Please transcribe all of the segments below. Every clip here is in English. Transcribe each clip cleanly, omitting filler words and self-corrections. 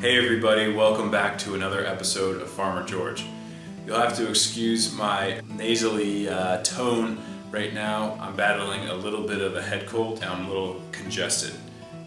Hey everybody, welcome back to another episode of Farmer George. You'll have to excuse my nasally tone right now. I'm battling a little bit of a head cold and I'm a little congested.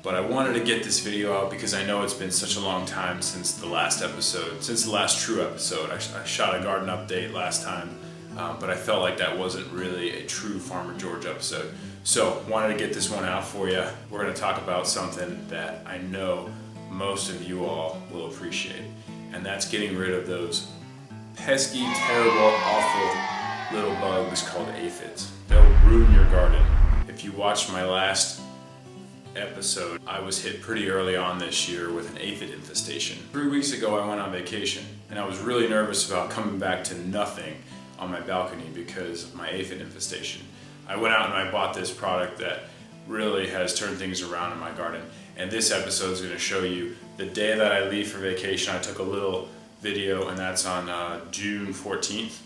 But I wanted to get this video out because I know it's been such a long time since the last episode, since the last true episode. I shot a garden update last time, but I felt like that wasn't really a true Farmer George episode. So wanted to get this one out for you. We're going to talk about something that I know most of you all will appreciate, and that's getting rid of those pesky, terrible, awful little bugs called aphids. They'll ruin your garden. If you watched my last episode, I was hit pretty early on this year with an aphid infestation. 3 weeks ago I went on vacation and I was really nervous about coming back to nothing on my balcony because of my aphid infestation. I went out and I bought this product that really has turned things around in my garden. And this episode is going to show you the day that I leave for vacation. I took a little video, and that's on June 14th.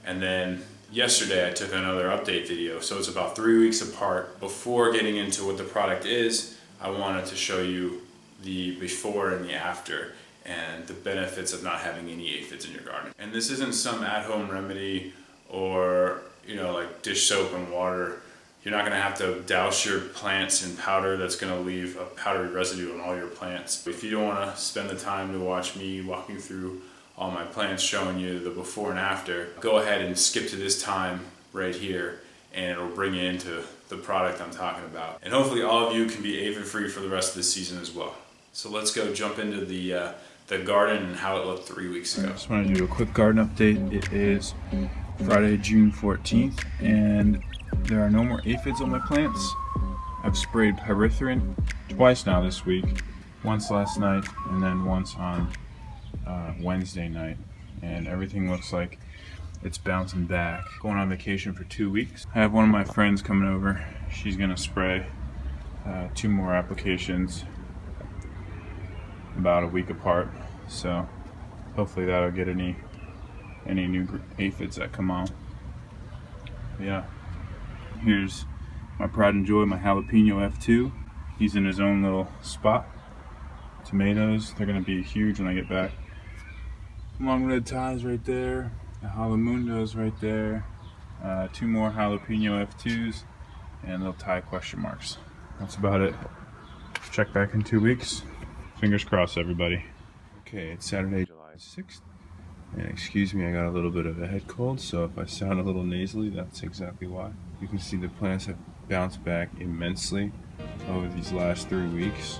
And then yesterday I took another update video. So it's about 3 weeks apart. Before getting into what the product is, I wanted to show you the before and the after and the benefits of not having any aphids in your garden. And this isn't some at-home remedy or, like dish soap and water. You're not going to have to douse your plants in powder that's going to leave a powdery residue on all your plants. If you don't want to spend the time to watch me walking through all my plants showing you the before and after, go ahead and skip to this time right here and it'll bring you into the product I'm talking about. And hopefully all of you can be aphid free for the rest of this season as well. So let's go jump into the garden and how it looked 3 weeks ago. I just want to do a quick garden update. It is Friday, June 14th, and there are no more aphids on my plants. I've sprayed pyrethrin twice now this week, once last night and then once on Wednesday night, and everything looks like it's bouncing back. Going on vacation for 2 weeks. I have one of my friends coming over. She's gonna spray 2 more applications about a week apart, so hopefully that'll get any new aphids that come on. Yeah. Here's my pride and joy, my jalapeno F2. He's in his own little spot. Tomatoes, they're gonna be huge when I get back. Long red ties right there. The jalamundos right there. 2 more jalapeno F2s and little tie question marks. That's about it. Check back in 2 weeks. Fingers crossed, everybody. Okay, it's Saturday, July 6th. And excuse me, I got a little bit of a head cold, so if I sound a little nasally, that's exactly why. You can see the plants have bounced back immensely over these last 3 weeks.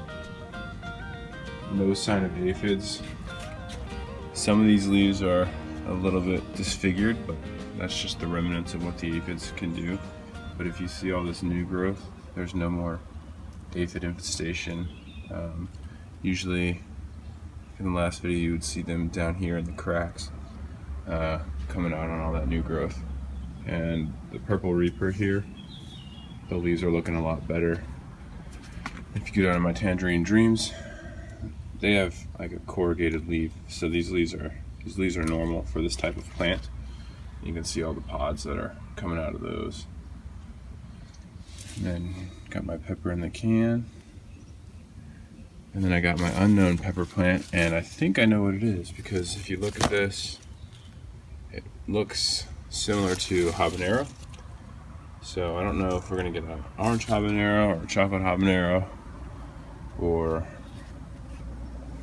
No sign of aphids. Some of these leaves are a little bit disfigured, but that's just the remnants of what the aphids can do. But if you see all this new growth, there's no more aphid infestation. Usually, in the last video, you would see them down here in the cracks, coming out on all that new growth. And the purple reaper here, the leaves are looking a lot better. If you go down to my tangerine dreams, they have like a corrugated leaf, so these leaves are normal for this type of plant. You can see all the pods that are coming out of those. And then got my pepper in the can. And then I got my unknown pepper plant, and I think I know what it is because if you look at this, it looks similar to habanero. So I don't know if we're gonna get an orange habanero or a chocolate habanero or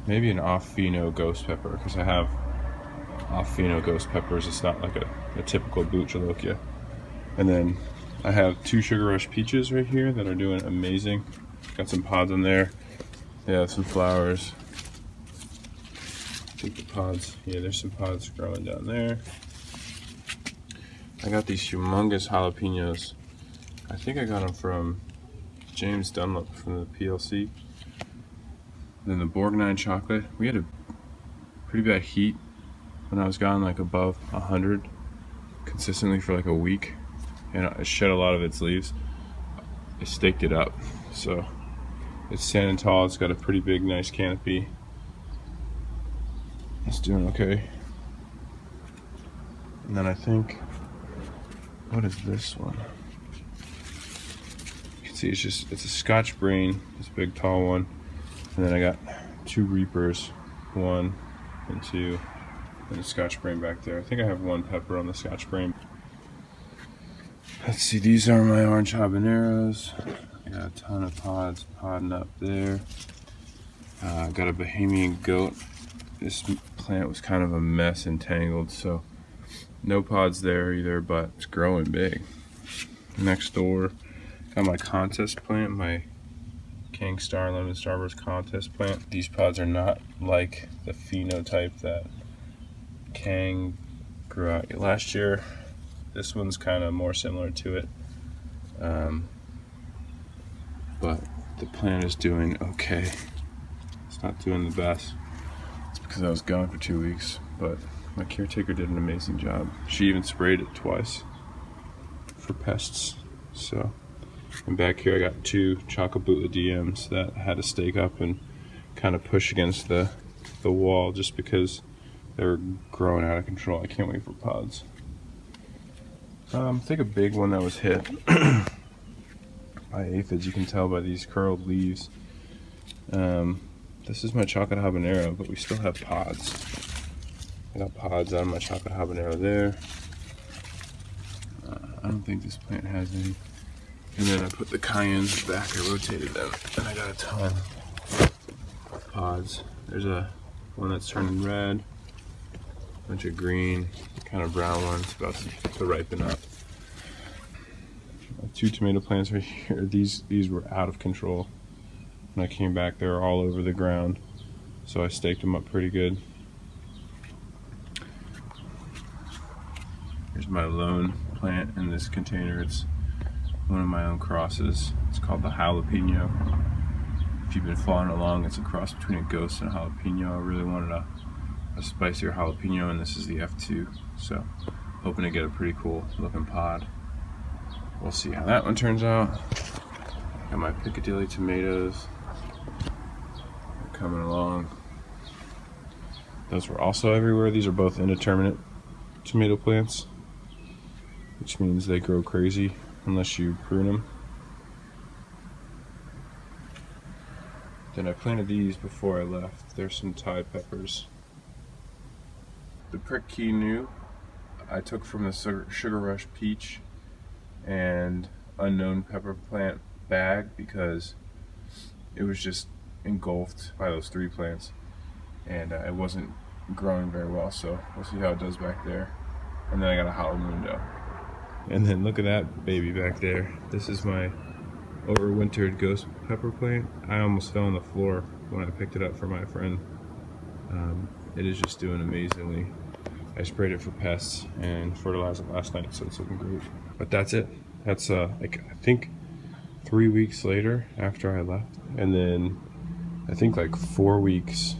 maybe an off-fino ghost pepper, because I have off-fino ghost peppers. It's not like a typical boot jalokia. And then I have 2 Sugar Rush peaches right here that are doing amazing. Got some pods in there. They have some flowers. I think the pods, yeah, there's some pods growing down there. I got these humongous jalapenos. I think I got them from James Dunlop from the PLC. Then the Bourgogne chocolate. We had a pretty bad heat when I was gone, like above 100 consistently for like a week, and it shed a lot of its leaves. I staked it up, so it's standing tall. It's got a pretty big, nice canopy. It's doing okay. And then I think, what is this one? You can see it's a Scotch brain, this big tall one. And then I got 2 reapers 1 and 2, and the Scotch Brain back there. I think I have 1 pepper on the Scotch Brain. Let's see, these are my orange habaneros. I got a ton of pods podding up there. Got a Bahamian goat. This plant was kind of a mess and tangled, so no pods there either, but it's growing big. Next door, got my contest plant, my King Star Lemon Starburst contest plant. These pods are not like the phenotype that Kang grew out last year. This one's kind of more similar to it, but the plant is doing okay. It's not doing the best. It's because I was gone for 2 weeks, but my caretaker did an amazing job. She even sprayed it twice for pests. So, and back here I got 2 Chocobootla DMs that I had to stake up and kind of push against the wall just because they were growing out of control. I can't wait for pods. I think a big one that was hit by aphids, you can tell by these curled leaves. This is my chocolate habanero, but we still have pods. I got pods on my chocolate habanero there. I don't think this plant has any. And then I put the cayennes back, I rotated them, and I got a ton of pods. There's one that's turning red, a bunch of green, kind of brown ones about to ripen up. 2 tomato plants right here. These were out of control. When I came back, they were all over the ground, so I staked them up pretty good. Here's my lone plant in this container. It's one of my own crosses. It's called the jalapeno. If you've been following along, it's a cross between a ghost and a jalapeno. I really wanted a spicier jalapeno, and this is the F2, so hoping to get a pretty cool looking pod. We'll see how that one turns out. Got my Piccadilly tomatoes. They're coming along. Those were also everywhere. These are both indeterminate tomato plants, which means they grow crazy unless you prune them. Then I planted these before I left. There's some Tide peppers. The prick key new I took from the Sugar Rush peach and unknown pepper plant bag because it was just engulfed by those 3 plants, and it wasn't growing very well, so we'll see how it does back there. And then I got a jalamundo. And then look at that baby back there. This is my overwintered ghost pepper plant. I almost fell on the floor when I picked it up for my friend. It is just doing amazingly. I sprayed it for pests and fertilized it last night, so it's looking great. But that's it. That's like I think 3 weeks later after I left, and then I think like 4 weeks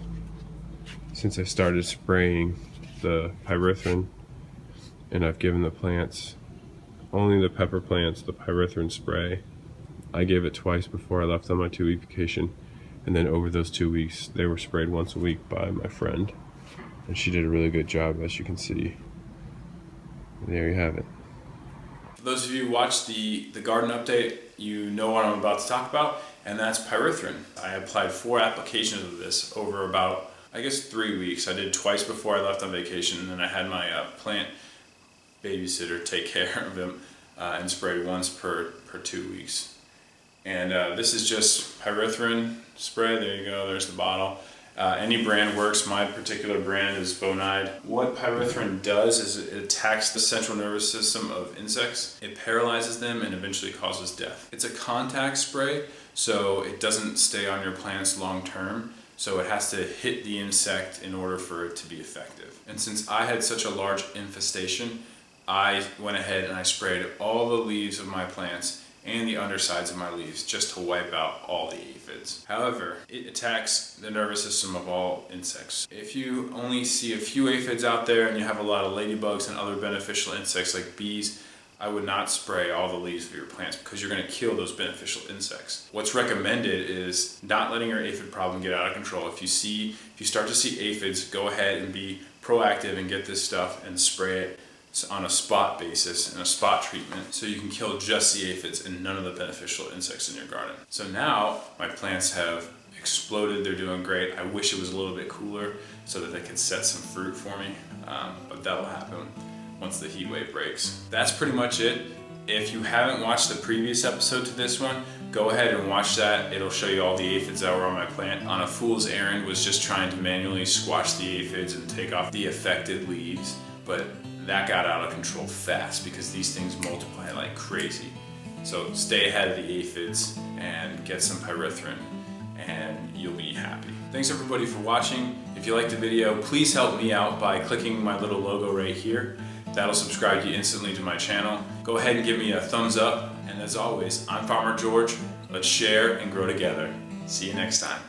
since I started spraying the pyrethrin, and I've given the plants, only the pepper plants, the pyrethrin spray. I gave it twice before I left on my 2-week vacation, and then over those 2 weeks they were sprayed once a week by my friend, and she did a really good job, as you can see. There you have it. For those of you who watched the garden update, you know what I'm about to talk about, and that's pyrethrin. I applied 4 applications of this over about, I guess, 3 weeks. I did twice before I left on vacation, and then I had my plant babysitter take care of him and sprayed once per 2 weeks. And this is just pyrethrin spray. There you go, there's the bottle. Any brand works. My particular brand is Bonide. What pyrethrin does is it attacks the central nervous system of insects. It paralyzes them and eventually causes death. It's a contact spray, so it doesn't stay on your plants long term. So it has to hit the insect in order for it to be effective. And since I had such a large infestation, I went ahead and I sprayed all the leaves of my plants and the undersides of my leaves just to wipe out all the aphids. However, it attacks the nervous system of all insects. If you only see a few aphids out there and you have a lot of ladybugs and other beneficial insects like bees, I would not spray all the leaves of your plants because you're going to kill those beneficial insects. What's recommended is not letting your aphid problem get out of control. If you start to see aphids, go ahead and be proactive and get this stuff and spray it on a spot basis and a spot treatment so you can kill just the aphids and none of the beneficial insects in your garden. So now my plants have exploded. They're doing great. I wish it was a little bit cooler so that they could set some fruit for me, but that'll happen once the heat wave breaks. That's pretty much it. If you haven't watched the previous episode to this one, go ahead and watch that. It'll show you all the aphids that were on my plant. On a fool's errand was just trying to manually squash the aphids and take off the affected leaves, but that got out of control fast because these things multiply like crazy. So stay ahead of the aphids and get some pyrethrin and you'll be happy. Thanks everybody for watching. If you liked the video, please help me out by clicking my little logo right here. That'll subscribe you instantly to my channel. Go ahead and give me a thumbs up. And as always, I'm Farmer George. Let's share and grow together. See you next time.